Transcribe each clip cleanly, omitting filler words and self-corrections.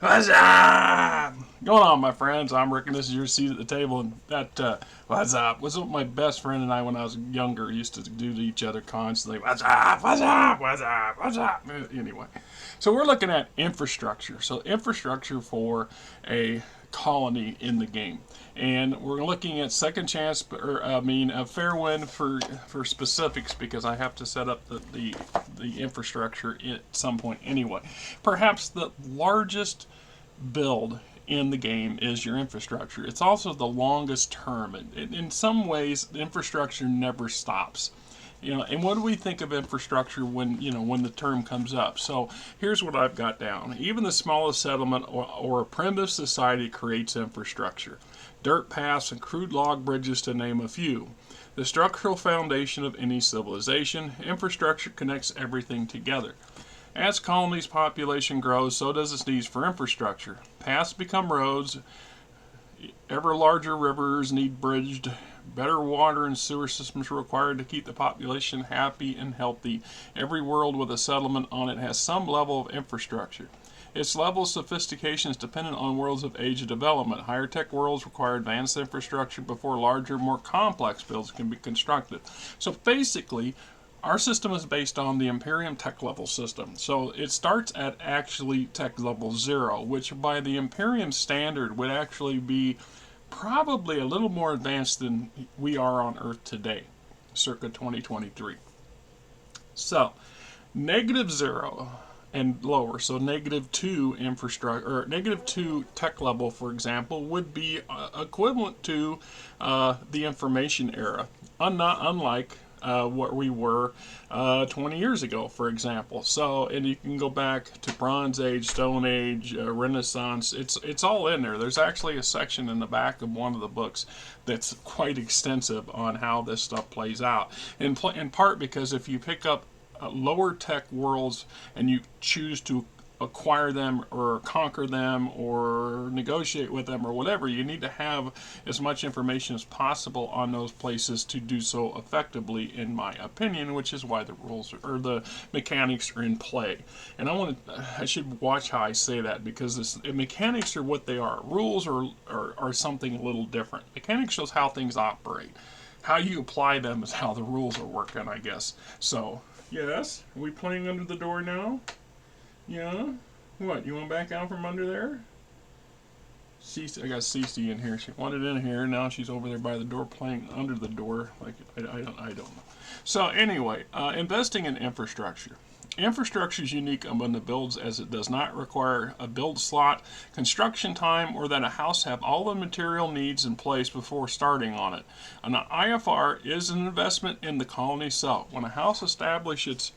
What's up? Going on, my friends? I'm Rick, and this is your seat at the table. And that what's up was what my best friend and I, when I was younger, used to do to each other constantly. What's up? What's up? What's up? What's up? Anyway, so we're looking at infrastructure. So infrastructure for a colony in the game, and we're looking at second chance, or a fair win for specifics, because I have to set up the infrastructure at some point anyway. Perhaps the largest build in the game is your infrastructure. It's also the longest term. In some ways, the infrastructure never stops. And what do we think of infrastructure when the term comes up? So here's what I've got down. Even the smallest settlement or a primitive society creates infrastructure. Dirt paths and crude log bridges, to name a few. The structural foundation of any civilization, infrastructure connects everything together. As colonies' population grows, so does its needs for infrastructure. Paths become roads, ever larger rivers need bridged, better water and sewer systems are required to keep the population happy and healthy. Every world with a settlement on it has some level of infrastructure. Its level of sophistication is dependent on worlds of age of development. Higher tech worlds require advanced infrastructure before larger, more complex builds can be constructed. So basically, our system is based on the Imperium tech level system. So it starts at actually tech level 0, which by the Imperium standard would actually be probably a little more advanced than we are on Earth today, circa 2023. So, -0 and lower, so -2 infrastructure, or -2 tech level, for example, would be equivalent to the information era, unlike what we were 20 years ago, for example. So, and you can go back to Bronze Age, Stone Age, Renaissance. It's all in there. There's actually a section in the back of one of the books that's quite extensive on how this stuff plays out. In part because if you pick up lower tech worlds and you choose to acquire them or conquer them or negotiate with them or whatever, you need to have as much information as possible on those places to do so effectively, in my opinion, which is why the rules or the mechanics are in play. And I should watch how I say that, because mechanics are what they are. Rules are something a little different. Mechanics shows how things operate. How you apply them is how the rules are working, I guess. So, yes, are we playing under the door now? Yeah? What, you want to back out from under there? I got Cece in here. She wanted in here. Now she's over there by the door playing under the door. Like, I don't know. So anyway, investing in infrastructure. Infrastructure is unique among the builds, as it does not require a build slot, construction time, or that a house have all the material needs in place before starting on it. An IFR is an investment in the colony itself. When a house establishes its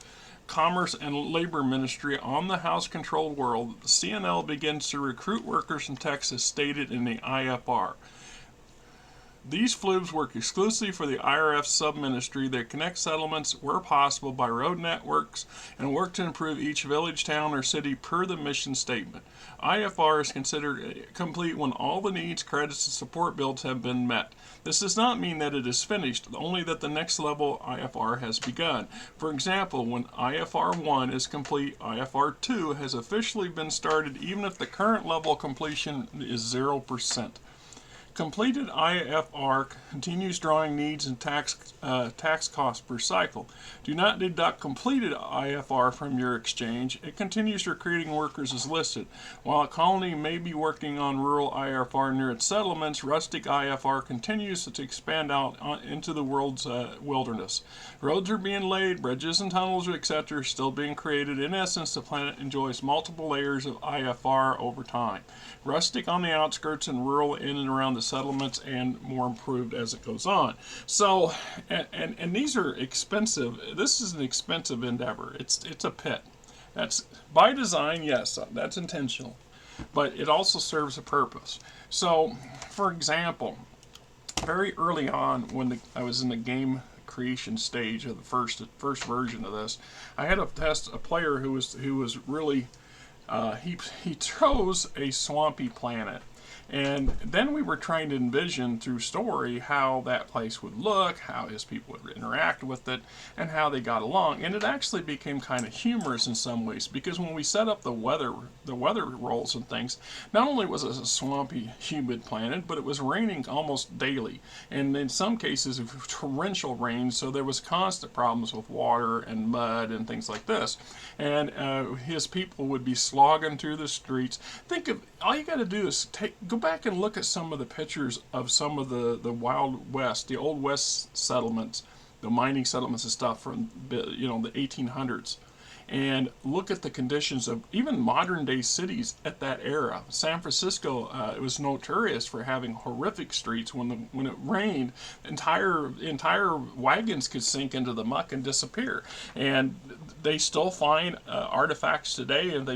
Commerce and Labor Ministry on the House-controlled world, the CNL begins to recruit workers in Texas, stated in the IFR. These flubs work exclusively for the IRF sub-ministry. They connect settlements where possible by road networks and work to improve each village, town, or city per the mission statement. IFR is considered complete when all the needs, credits, and support builds have been met. This does not mean that it is finished, only that the next level IFR has begun. For example, when IFR 1 is complete, IFR 2 has officially been started, even if the current level completion is 0%. Completed IFR continues drawing needs and tax costs per cycle. Do not deduct completed IFR from your exchange. It continues recruiting workers as listed. While a colony may be working on rural IFR near its settlements, rustic IFR continues to expand out into the world's wilderness. Roads are being laid, bridges and tunnels, etc. are still being created. In essence, the planet enjoys multiple layers of IFR over time. Rustic on the outskirts and rural in and around the settlements, and more improved as it goes on. So, and these are expensive. This is an expensive endeavor. It's a pit. That's by design, yes, that's intentional, but it also serves a purpose. So, for example, very early on when I was in the game creation stage of the first version of this, I had to test a player who was really he chose a swampy planet. And then we were trying to envision through story how that place would look, how his people would interact with it, and how they got along. And it actually became kind of humorous in some ways, because when we set up the weather rolls and things, not only was it a swampy, humid planet, but it was raining almost daily, and in some cases torrential rain. So there was constant problems with water and mud and things like this. And his people would be slogging through the streets. Think of all you got to do is go back and look at some of the pictures of some of the Wild West, the Old West settlements, the mining settlements and stuff from the 1800s, and look at the conditions of even modern day cities at that era. San Francisco, it was notorious for having horrific streets. When it rained, entire wagons could sink into the muck and disappear. And they still find artifacts today, and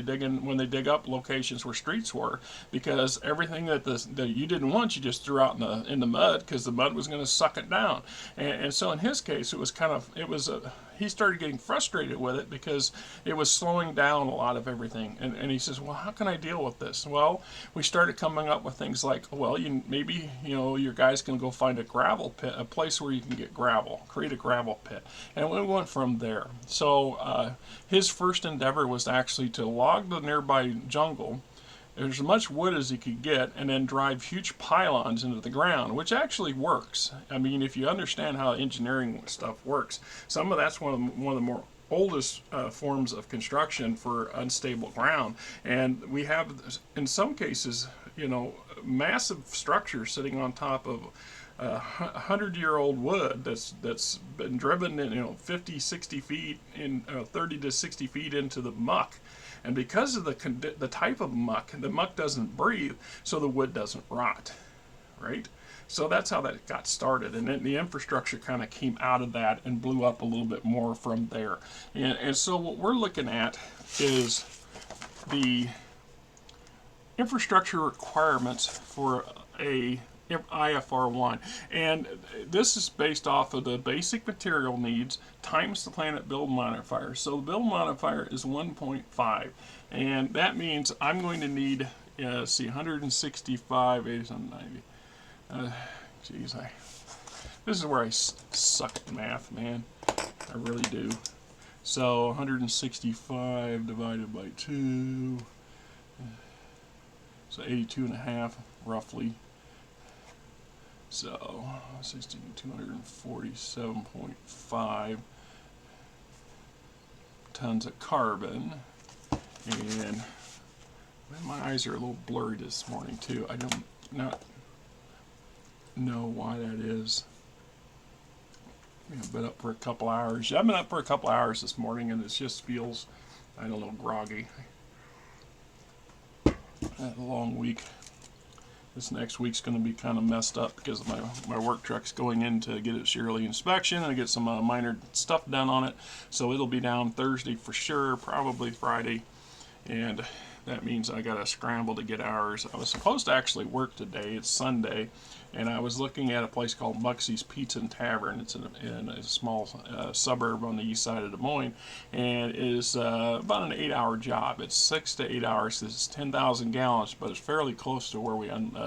when they dig up locations where streets were, because everything that you didn't want, you just threw out in the mud, because the mud was going to suck it down. And so in his case, he started getting frustrated with it because it was slowing down a lot of everything. And he says, well, how can I deal with this? Well, we started coming up with things like, well, maybe your guys can go find a gravel pit, a place where you can get gravel, create a gravel pit. And we went from there. So his first endeavor was actually to log the nearby jungle, as much wood as he could get, and then drive huge pylons into the ground, which actually works. I mean, if you understand how engineering stuff works, some of that's one of the more oldest forms of construction for unstable ground. And we have, in some cases, massive structures sitting on top of 100-year-old wood that's been driven in 50, 60 feet, in 30 to 60 feet into the muck. And because of the type of muck, the muck doesn't breathe, so the wood doesn't rot, right? So that's how that got started, and then the infrastructure kind of came out of that and blew up a little bit more from there. And so what we're looking at is the infrastructure requirements for a IFR1, and this is based off of the basic material needs times the planet build modifier. So the build modifier is 1.5, and that means I'm going to need 165, 87, 90. This is where I suck at math, man. I really do. So 165 divided by 2, so 82 and a half roughly. So 247.5 tons of carbon. And my eyes are a little blurry this morning too. I don't not know why that is. I've been up for a couple hours. I've been up for a couple hours this morning, and it just feels, I don't know, groggy. A long week. This next week's going to be kind of messed up because my work truck's going in to get its yearly inspection and get some minor stuff done on it. So it'll be down Thursday for sure, probably Friday. And that means I got to scramble to get hours. I was supposed to actually work today. It's Sunday. And I was looking at a place called Muxie's Pizza and Tavern. It's in a small suburb on the east side of Des Moines, and it is about an 8-hour job. It's 6 to 8 hours. It's 10,000 gallons, but it's fairly close to where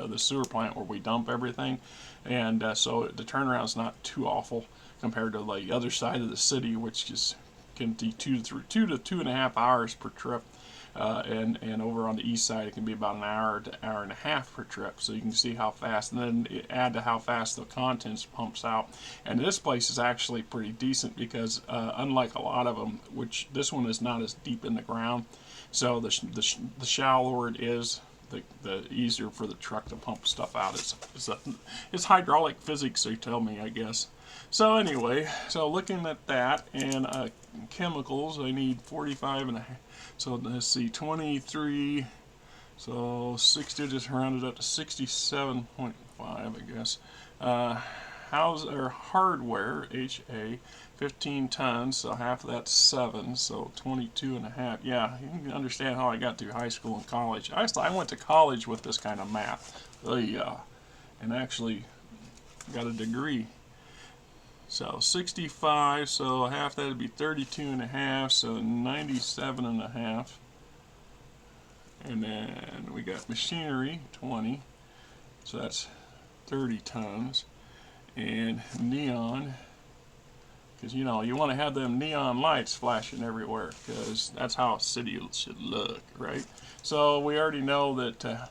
the sewer plant where we dump everything, and so the turnaround's not too awful compared to the other side of the city, which can be 2 to 2.5 hours per trip. And over on the east side it can be about an hour to hour and a half per trip, so you can see how fast, and then add to how fast the contents pumps out. And this place is actually pretty decent because unlike a lot of them, which this one is not as deep in the ground, so the shallower it is, the easier for the truck to pump stuff out. It's hydraulic physics, they tell me, I guess. So anyway, so looking at that, and chemicals, I need 45 and a half. So let's see, 23, so 60, just rounded up to 67.5, I guess. Hardware, HA, 15 tons, so half of that's 7, so 22 and a half. Yeah, you can understand how I got through high school and college. I went to college with this kind of math, and actually got a degree. So 65, so half that would be 32 and a half, so 97 and a half. And then we got machinery, 20. So that's 30 tons. And neon, because you know you want to have them neon lights flashing everywhere, because that's how a city should look, right? So we already know that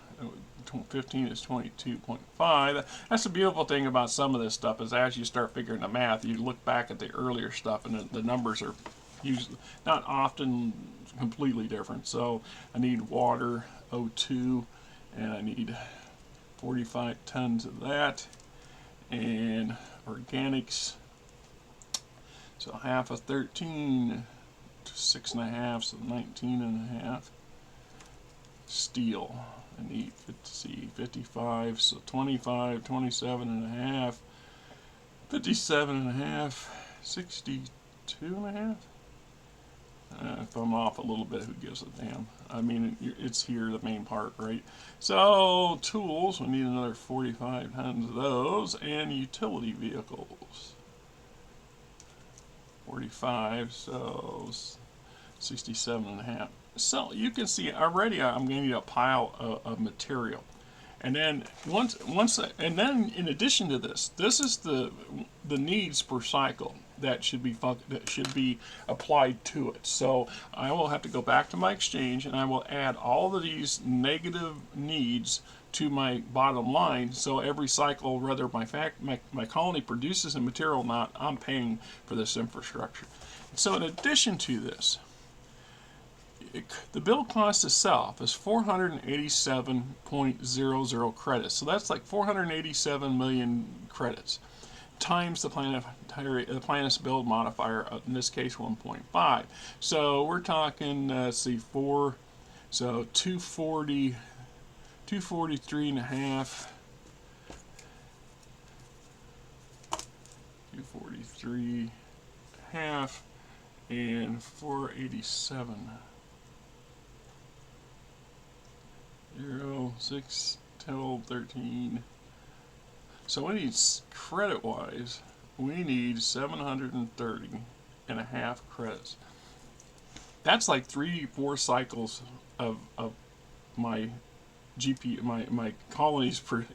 15 is 22.5. That's the beautiful thing about some of this stuff, is as you start figuring the math, you look back at the earlier stuff and the numbers are usually not often completely different. So I need water, O2, and I need 45 tons of that, and organics, so half of 13 to 6.5, so 19.5. Steel, I need 55, so 25, 27.5, 57.5, 62.5. If I'm off a little bit, who gives a damn? I mean, it's here, the main part, right? So, tools, we need another 45 tons of those, and utility vehicles. 45, so 67.5. So you can see already I'm going to need a pile of material. And then and then in addition to this, this is the needs per cycle that should be applied to it. So I will have to go back to my exchange and I will add all of these negative needs to my bottom line. So every cycle, whether my colony produces a material or not, I'm paying for this infrastructure. So in addition to this, the bill cost itself is 487.00 credits. So that's like 487 million credits times the planet's build modifier, in this case 1.5. So we're talking, let's see, 4, so 243 and a half, 243 and a half, and 487. 0, 6, 12, 13. So we need, credit-wise, we need 730 and a half credits. That's like 3-4 cycles of my my colonies per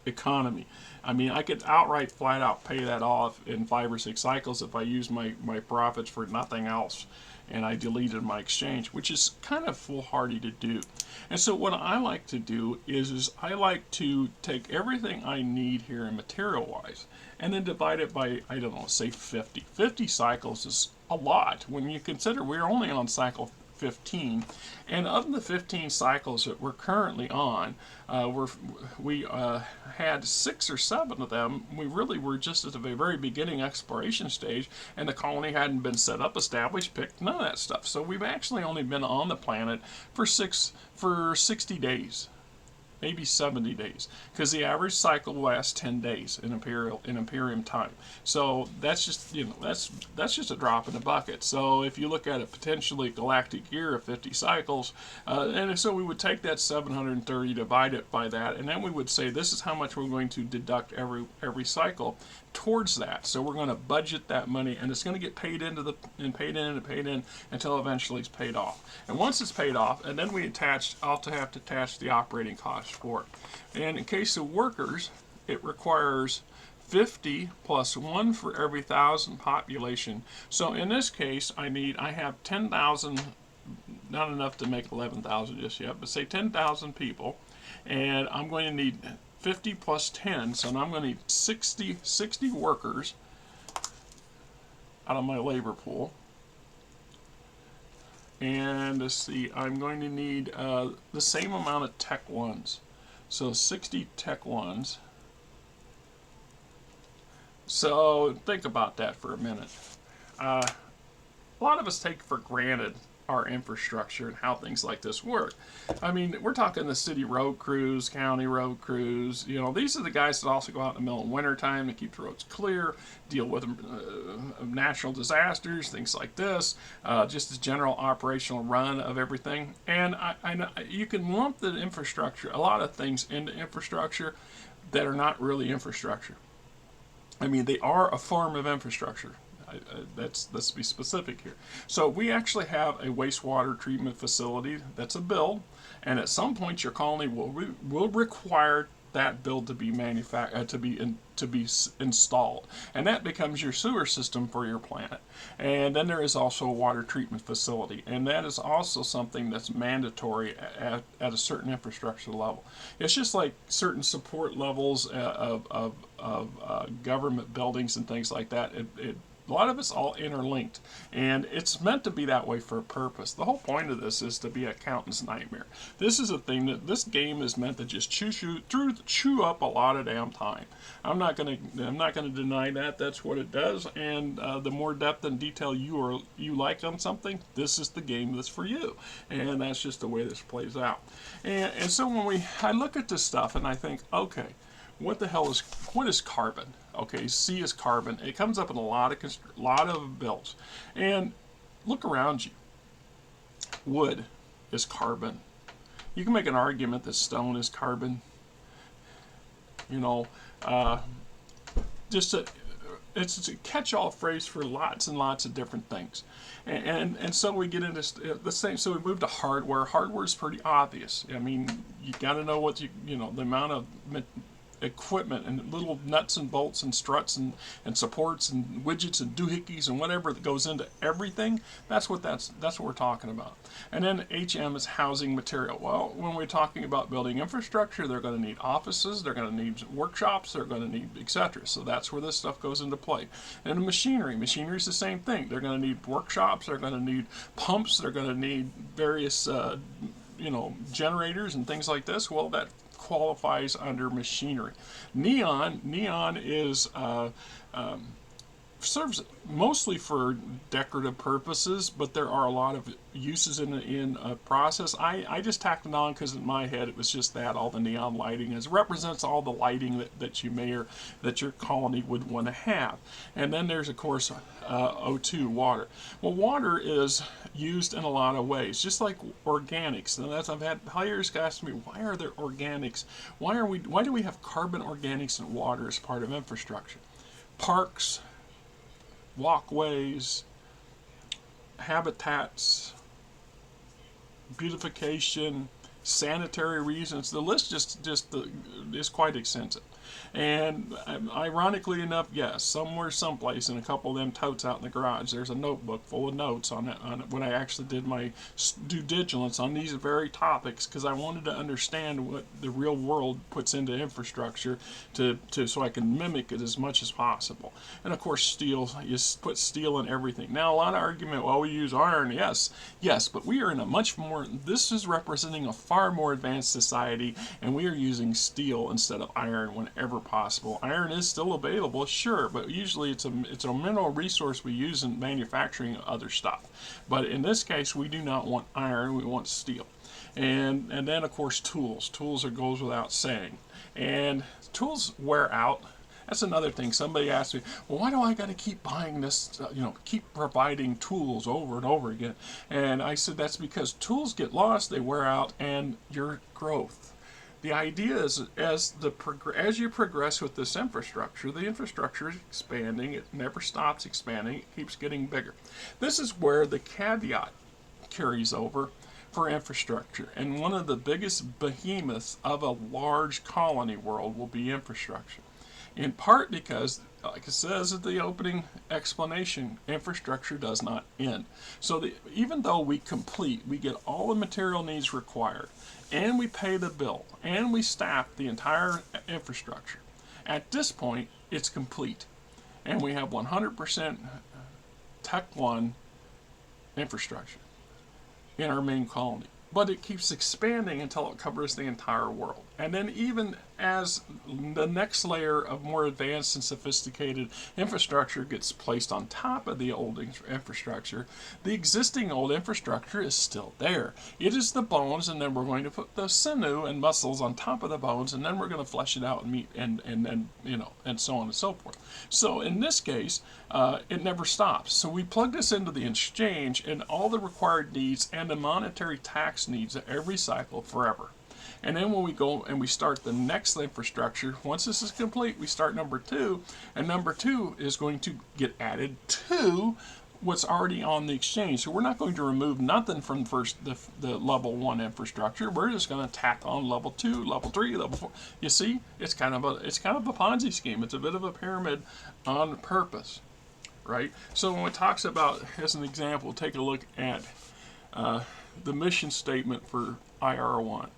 economy. I mean, I could outright flat out pay that off in 5 or 6 cycles if I used my profits for nothing else and I deleted my exchange, which is kind of foolhardy to do. And so what I like to do is I like to take everything I need here in material wise and then divide it by, I don't know, say 50. 50 cycles is a lot when you consider we're only on cycle 15, and of the 15 cycles that we're currently on, we had 6 or 7 of them. We really were just at the very beginning exploration stage, and the colony hadn't been set up, established, picked, none of that stuff. So we've actually only been on the planet for 60 days. Maybe 70 days, because the average cycle lasts 10 days in Imperium time. So that's just that's just a drop in the bucket. So if you look at a potentially galactic year of 50 cycles, and so we would take that 730, divide it by that, and then we would say this is how much we're going to deduct every cycle towards that. So we're going to budget that money, and it's going to get paid in until eventually it's paid off. And once it's paid off, and then I'll have to attach the operating costs for it. And in case of workers, it requires 50 plus 1 for every 1,000 population. So in this case, I have 10,000, not enough to make 11,000 just yet, but say 10,000 people, and I'm going to need 50 plus 10, so now I'm going to need 60 workers out of my labor pool. And let's see, I'm going to need the same amount of Tech 1s. So 60 Tech 1s. So think about that for a minute. A lot of us take for granted our infrastructure and how things like this work. I mean, we're talking the city road crews, county road crews. These are the guys that also go out in the middle of winter time to keep the roads clear, deal with natural disasters, things like this, just the general operational run of everything. And I know you can lump the infrastructure, a lot of things, into infrastructure that are not really infrastructure. I mean, they are a form of infrastructure. Let's be specific here. So we actually have a wastewater treatment facility that's a build, and at some point your colony will require that build to be installed, and that becomes your sewer system for your planet. And then there is also a water treatment facility, and that is also something that's mandatory at a certain infrastructure level. It's just like certain support levels of government buildings and things like that. A lot of it's all interlinked, and it's meant to be that way for a purpose. The whole point of this is to be an accountant's nightmare. This is a thing that this game is meant to just chew up a lot of damn time. I'm not gonna deny that. That's what it does. And the more depth and detail you like on something, this is the game that's for you. And that's just the way this plays out. And so when I look at this stuff and I think, okay, what is carbon? Okay, C is carbon. It comes up in a lot of bills. And look around you. Wood is carbon. You can make an argument that stone is carbon. You know, it's a catch-all phrase for lots and lots of different things. And so we get into the same. So we move to hardware. Hardware is pretty obvious. I mean, you got to know what the amount of equipment and little nuts and bolts and struts and supports and widgets and doohickeys and whatever that goes into everything. That's what we're talking about. And then HM is housing material. Well, when we're talking about building infrastructure, they're going to need offices, they're going to need workshops, they're going to need etc. So that's where this stuff goes into play. And machinery is the same thing. They're going to need workshops, they're going to need pumps, they're going to need various generators and things like this. Well, that qualifies under machinery. Neon is serves mostly for decorative purposes, but there are a lot of uses in a process. I just tacked it on because in my head it was just that, all the neon lighting. It represents all the lighting that you may or that your colony would want to have. And then there's, of course, O2, water. Well, water is used in a lot of ways, just like organics. And I've had players ask me, why are there organics? Why do we have carbon organics in water as part of infrastructure? Parks, walkways, habitats, beautification, sanitary reasons. The list is quite extensive. And ironically enough, yes, someplace in a couple of them totes out in the garage, there's a notebook full of notes on it when I actually did my due diligence on these very topics, because I wanted to understand what the real world puts into infrastructure so I can mimic it as much as possible. And of course, steel, you put steel in everything. Now, a lot of argument, well, we use iron. Yes, but we are in this is representing a far more advanced society, and we are using steel instead of iron whenever possible. Iron is still available, sure, but usually it's a mineral resource we use in manufacturing other stuff. But in this case, we do not want iron, we want steel. And then, of course, tools. Tools goes without saying. And tools wear out. That's another thing. Somebody asked me, well, why do I got to keep buying this, keep providing tools over and over again? And I said, that's because tools get lost, they wear out, and your growth. The idea is as you progress with this infrastructure, the infrastructure is expanding. It never stops expanding. It keeps getting bigger. This is where the caveat carries over for infrastructure. And one of the biggest behemoths of a large colony world will be infrastructure. In part because, like it says at the opening explanation, infrastructure does not end. So even though we get all the material needs required, and we pay the bill, and we staff the entire infrastructure, at this point, it's complete. And we have 100% Tech 1 infrastructure in our main colony. But it keeps expanding until it covers the entire world. And then even as the next layer of more advanced and sophisticated infrastructure gets placed on top of the old infrastructure, the existing old infrastructure is still there. It is the bones, and then we're going to put the sinew and muscles on top of the bones, and then we're going to flesh it out and meat and so on and so forth. So in this case, it never stops. So we plug this into the exchange, and all the required needs and the monetary tax needs at every cycle forever. And then when we go and we start the next infrastructure, once this is complete, we start number 2, and number 2 is going to get added to what's already on the exchange. So we're not going to remove nothing from the level 1 infrastructure. We're just going to tack on level 2, level 3, level 4. You see, it's kind of a Ponzi scheme. It's a bit of a pyramid on purpose, right? So when it talks about, as an example, take a look at the mission statement for IFR1.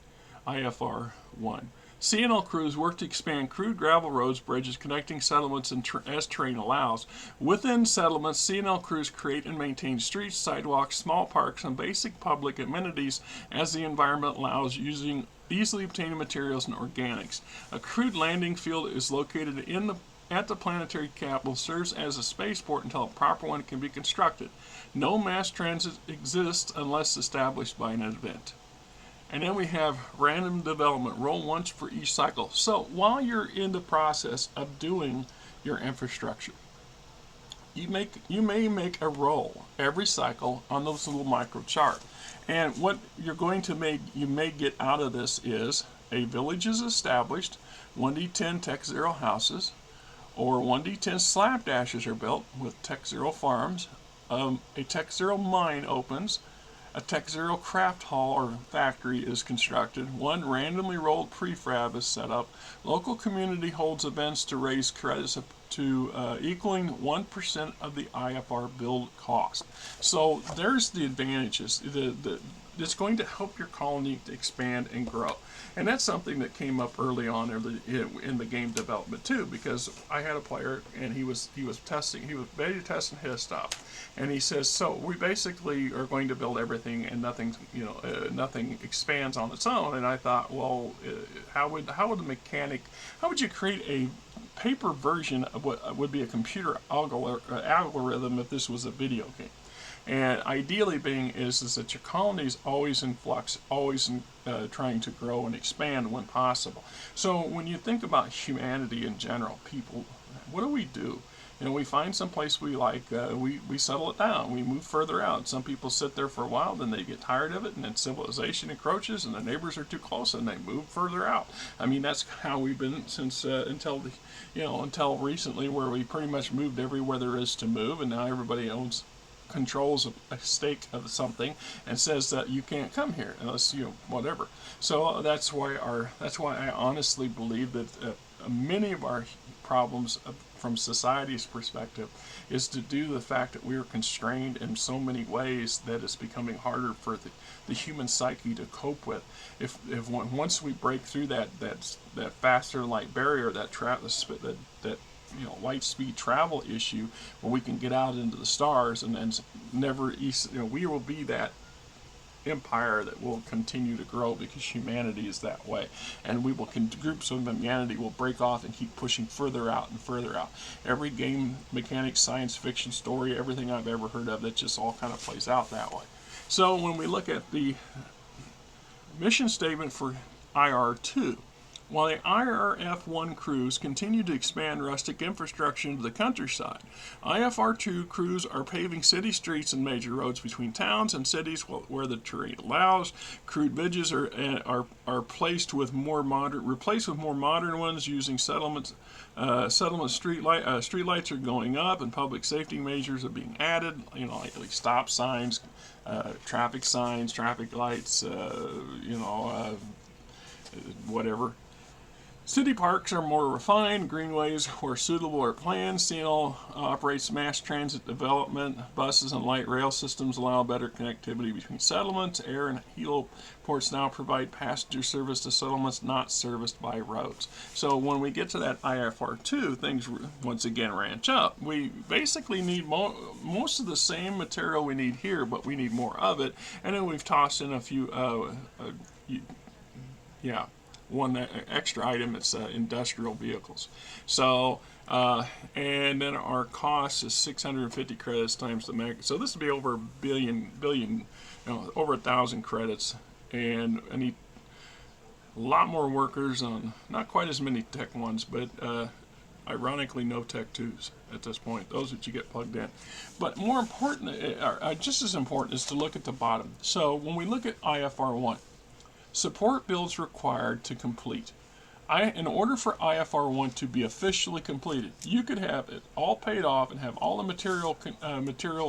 CNL crews work to expand crude gravel roads, bridges, connecting settlements as terrain allows. Within settlements, CNL crews create and maintain streets, sidewalks, small parks, and basic public amenities as the environment allows, using easily obtained materials and organics. A crude landing field is located at the planetary capital, serves as a spaceport until a proper one can be constructed. No mass transit exists unless established by an event. And then we have random development. Roll once for each cycle. So while you're in the process of doing your infrastructure, you may make a roll every cycle on those little micro chart. And what you're going to you may get out of this is a village is established, 1D10 Tech Zero houses, or 1D10 slapdashes are built with Tech Zero farms. A Tech Zero mine opens. A Tech Zero craft hall or factory is constructed. One randomly rolled prefab is set up. Local community holds events to raise credits to equaling 1% of the IFR build cost. So there's the advantages. It's going to help your colony to expand and grow. And that's something that came up early on in the game development too, because I had a player and he was beta testing his stuff, and he says, so we basically are going to build everything and nothing expands on its own. And I thought, well, how would you create a paper version of what would be a computer algorithm if this was a video game? And ideally being is that your colony is always in flux, always trying to grow and expand when possible. So when you think about humanity in general, people, what do? We find some place we like, we settle it down, we move further out. Some people sit there for a while, then they get tired of it, and then civilization encroaches, and the neighbors are too close, and they move further out. I mean, that's how we've been since until recently, where we pretty much moved everywhere there is to move, and now everybody controls a stake of something and says that you can't come here unless whatever. So that's why I honestly believe that many of our problems from society's perspective is to do the fact that we are constrained in so many ways that it's becoming harder for the human psyche to cope with. Once we break through that faster light barrier, that light speed travel issue, where we can get out into the stars and we will be that empire that will continue to grow, because humanity is that way, and groups of humanity will break off and keep pushing further out and further out. Every game mechanic, science fiction story, everything I've ever heard of, that just all kind of plays out that way. So when we look at the mission statement for IR2, while the IRF-1 crews continue to expand rustic infrastructure into the countryside, IFR-2 crews are paving city streets and major roads between towns and cities where the terrain allows. Crude bridges are replaced with more modern ones using settlement streetlights are going up, and public safety measures are being added. Like stop signs, traffic signs, traffic lights, whatever. City parks are more refined, greenways where suitable are planned. CNL operates mass transit development. Buses and light rail systems allow better connectivity between settlements. Air and heliports now provide passenger service to settlements not serviced by roads. So when we get to that IFR2, things once again ranch up. We basically need most of the same material we need here, but we need more of it. And then we've tossed in a few, one extra item, it's industrial vehicles. So and then our cost is 650 credits times the max. So this would be over a billion, over 1,000 credits, and I need a lot more workers on not quite as many Tech 1s, but ironically no Tech 2s at this point, those that you get plugged in. But more important, just as important, is to look at the bottom. So when we look at IFR1, support builds required to complete. In order for IFR1 to be officially completed, you could have it all paid off and have all the material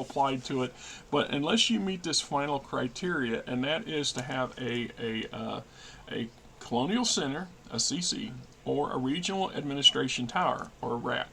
applied to it, but unless you meet this final criteria, and that is to have a colonial center, a CC, or a regional administration tower, or a RAT.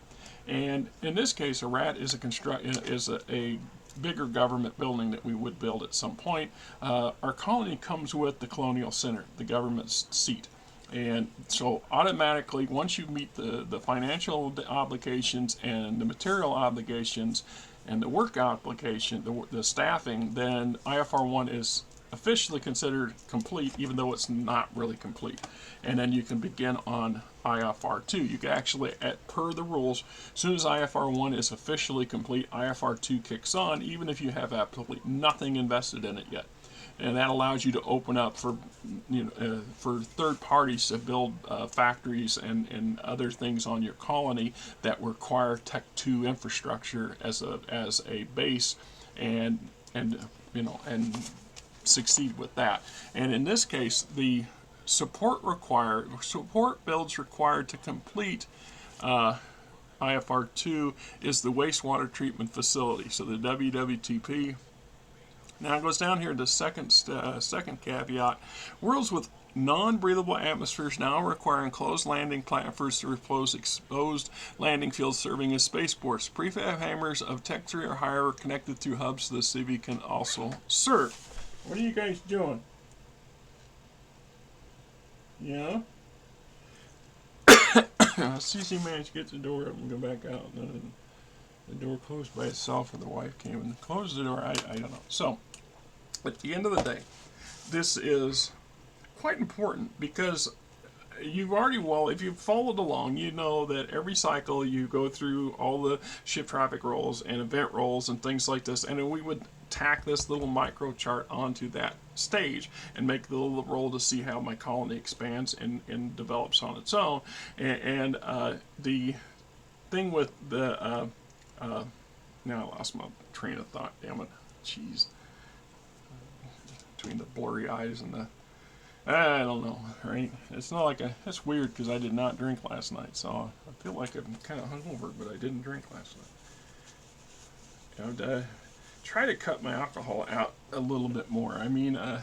And in this case, a RAT is a bigger government building that we would build at some point. Our colony comes with the colonial center, the government's seat. And so automatically, once you meet the financial obligations and the material obligations and the work obligation, the staffing, then IFR1 is officially considered complete, even though it's not really complete. And then you can begin on IFR2. You can actually, per the rules, as soon as IFR1 is officially complete, IFR2 kicks on, even if you have absolutely nothing invested in it yet. And that allows you to open up for for third parties to build factories and other things on your colony that require Tech 2 infrastructure as a base, and succeed with that. And in this case, the support builds required to complete IFR2 is the wastewater treatment facility. So the WWTP. Now it goes down here to second caveat. Worlds with non-breathable atmospheres now require enclosed landing platforms to replace exposed landing fields serving as spaceports. Prefab hammers of Tech 3 or higher are connected through hubs the CV can also serve. What are you guys doing? Yeah? CC managed to get the door up and go back out. And then the door closed by itself, and the wife came and closed the door. I don't know. So, at the end of the day, this is quite important because you've already, if you've followed along, you know that every cycle you go through all the ship traffic rolls and event rolls and things like this, and then we would tack this little micro chart onto that stage and make the little roll to see how my colony expands and develops on its own. And the thing with the now I lost my train of thought, damn it. Jeez. Between the blurry eyes and the I don't know, right? It's not like it's weird because I did not drink last night, so I feel like I'm kind of hungover, but I didn't drink last night. Try to cut my alcohol out a little bit more. I mean, I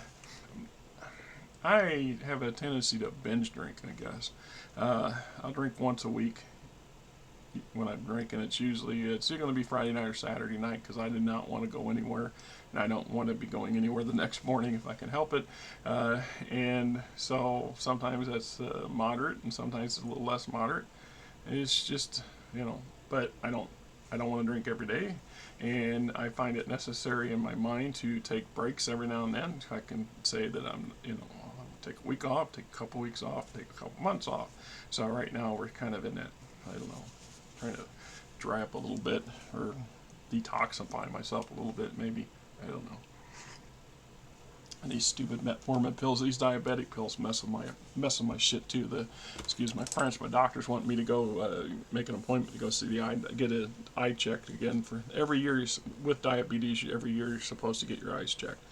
have a tendency to binge drink, I guess. I'll drink once a week when I'm drinking. It's going to be Friday night or Saturday night because I did not want to go anywhere, and I don't want to be going anywhere the next morning if I can help it. And so sometimes that's moderate, and sometimes it's a little less moderate. It's just but I don't want to drink every day, and I find it necessary in my mind to take breaks every now and then. I can say that I'm take a week off, take a couple weeks off, take a couple months off. So right now we're kind of in that, I don't know, trying to dry up a little bit or detoxify myself a little bit, maybe. I don't know. And these stupid metformin pills, these diabetic pills, mess with my shit too. Excuse my French. My doctors want me to go make an appointment to go see the eye, get an eye checked again for every year. With diabetes, every year you're supposed to get your eyes checked.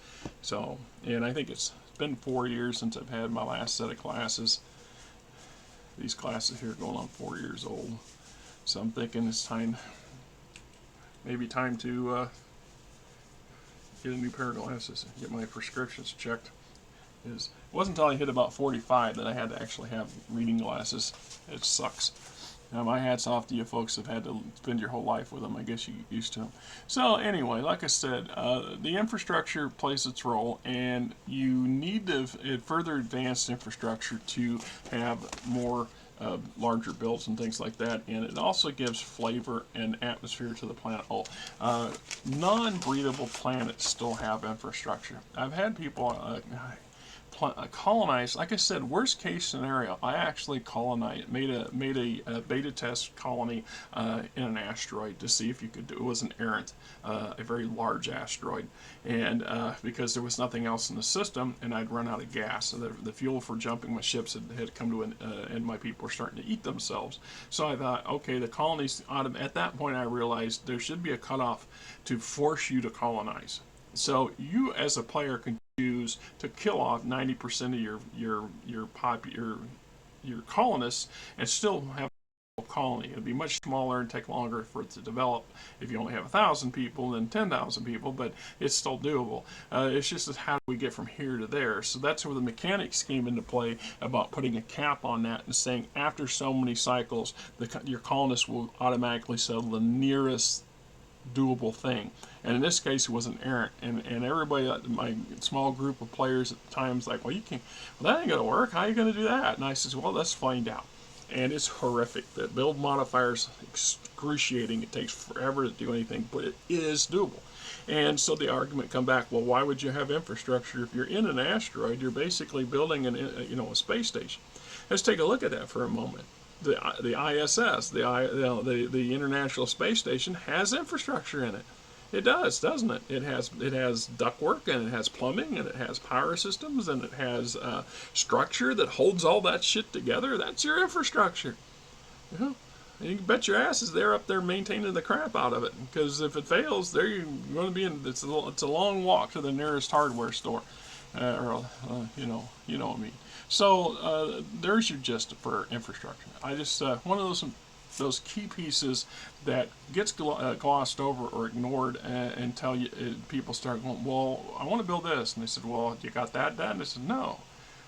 So, and I think it's been 4 years since I've had my last set of classes. These classes here are going on 4 years old. So I'm thinking it's maybe time to get a new pair of glasses and get my prescriptions checked. It wasn't until I hit about 45 that I had to actually have reading glasses. It sucks. My hat's off to you folks that have had to spend your whole life with them. I guess you get used to them. So anyway, like I said, the infrastructure plays its role, and you need to further advance infrastructure to have more larger builds and things like that, and it also gives flavor and atmosphere to the planet. Non-breathable planets still have infrastructure. I've had people colonize. Like I said, worst case scenario, I actually made a beta test colony in an asteroid to see if you could do it. It was an errant, a very large asteroid, and because there was nothing else in the system, and I'd run out of gas, so the fuel for jumping my ships had come to an and my people were starting to eat themselves. So I thought, okay, the colonies. At that point, I realized there should be a cutoff to force you to colonize. So you, as a player, can choose to kill off 90% of your your colonists and still have a colony. It'd be much smaller and take longer for it to develop if you only have 1,000 people than 10,000 people, but it's still doable. It's just how do we get from here to there? So that's where the mechanics came into play about putting a cap on that and saying after so many cycles, your colonists will automatically settle the nearest doable thing. And in this case, it was an errant. And everybody, my small group of players at the time, was like, well, that ain't going to work. How are you going to do that? And I says, well, let's find out. And it's horrific. The build modifier's excruciating. It takes forever to do anything, but it is doable. And so the argument come back, well, why would you have infrastructure if you're in an asteroid? You're basically building a space station. Let's take a look at that for a moment. The ISS, the International Space Station, has infrastructure in it. It does, doesn't it? It has ductwork, and it has plumbing, and it has power systems, and it has structure that holds all that shit together. That's your infrastructure. You know? And you can bet your asses they're up there maintaining the crap out of it. Because if it fails, you're going to be in. It's a long walk to the nearest hardware store, you know what I mean. So there's your gist for infrastructure. I just one of those key pieces that gets glossed over or ignored until people start going, well, I want to build this, and they said, well, you got that done? And I said, no.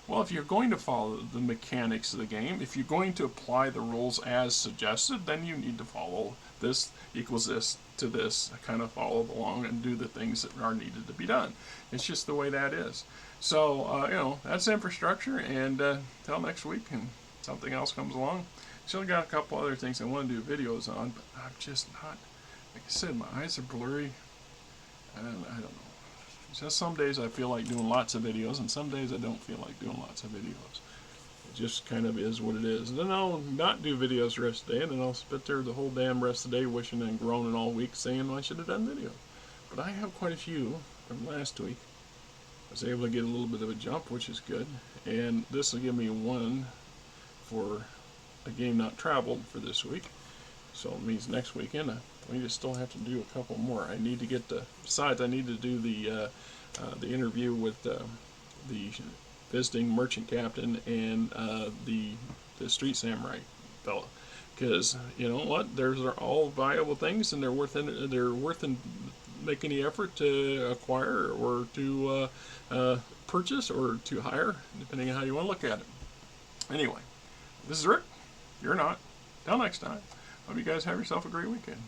Well, if you're going to follow the mechanics of the game, if you're going to apply the rules as suggested, then you need to follow this equals this to this, kind of follow along and do the things that are needed to be done. It's just the way that is. So, that's infrastructure, and till next week, and something else comes along. Still got a couple other things I want to do videos on, but I'm just not, like I said, my eyes are blurry, and I don't know. Just some days I feel like doing lots of videos, and some days I don't feel like doing lots of videos. It just kind of is what it is. And then I'll not do videos the rest of the day, and then I'll sit there the whole damn rest of the day wishing and groaning all week saying I should have done videos. But I have quite a few from last week. I was able to get a little bit of a jump, which is good. And this will give me one for a game not traveled for this week. So it means next weekend we just still have to do a couple more. I need to get besides I need to do the interview with the visiting merchant captain and the street samurai fella, because you know what, they're all viable things, and they're worth making the effort to acquire or to purchase or to hire, depending on how you want to look at it. Anyway, this is Rick. You're not. Till next time. Hope you guys have yourself a great weekend.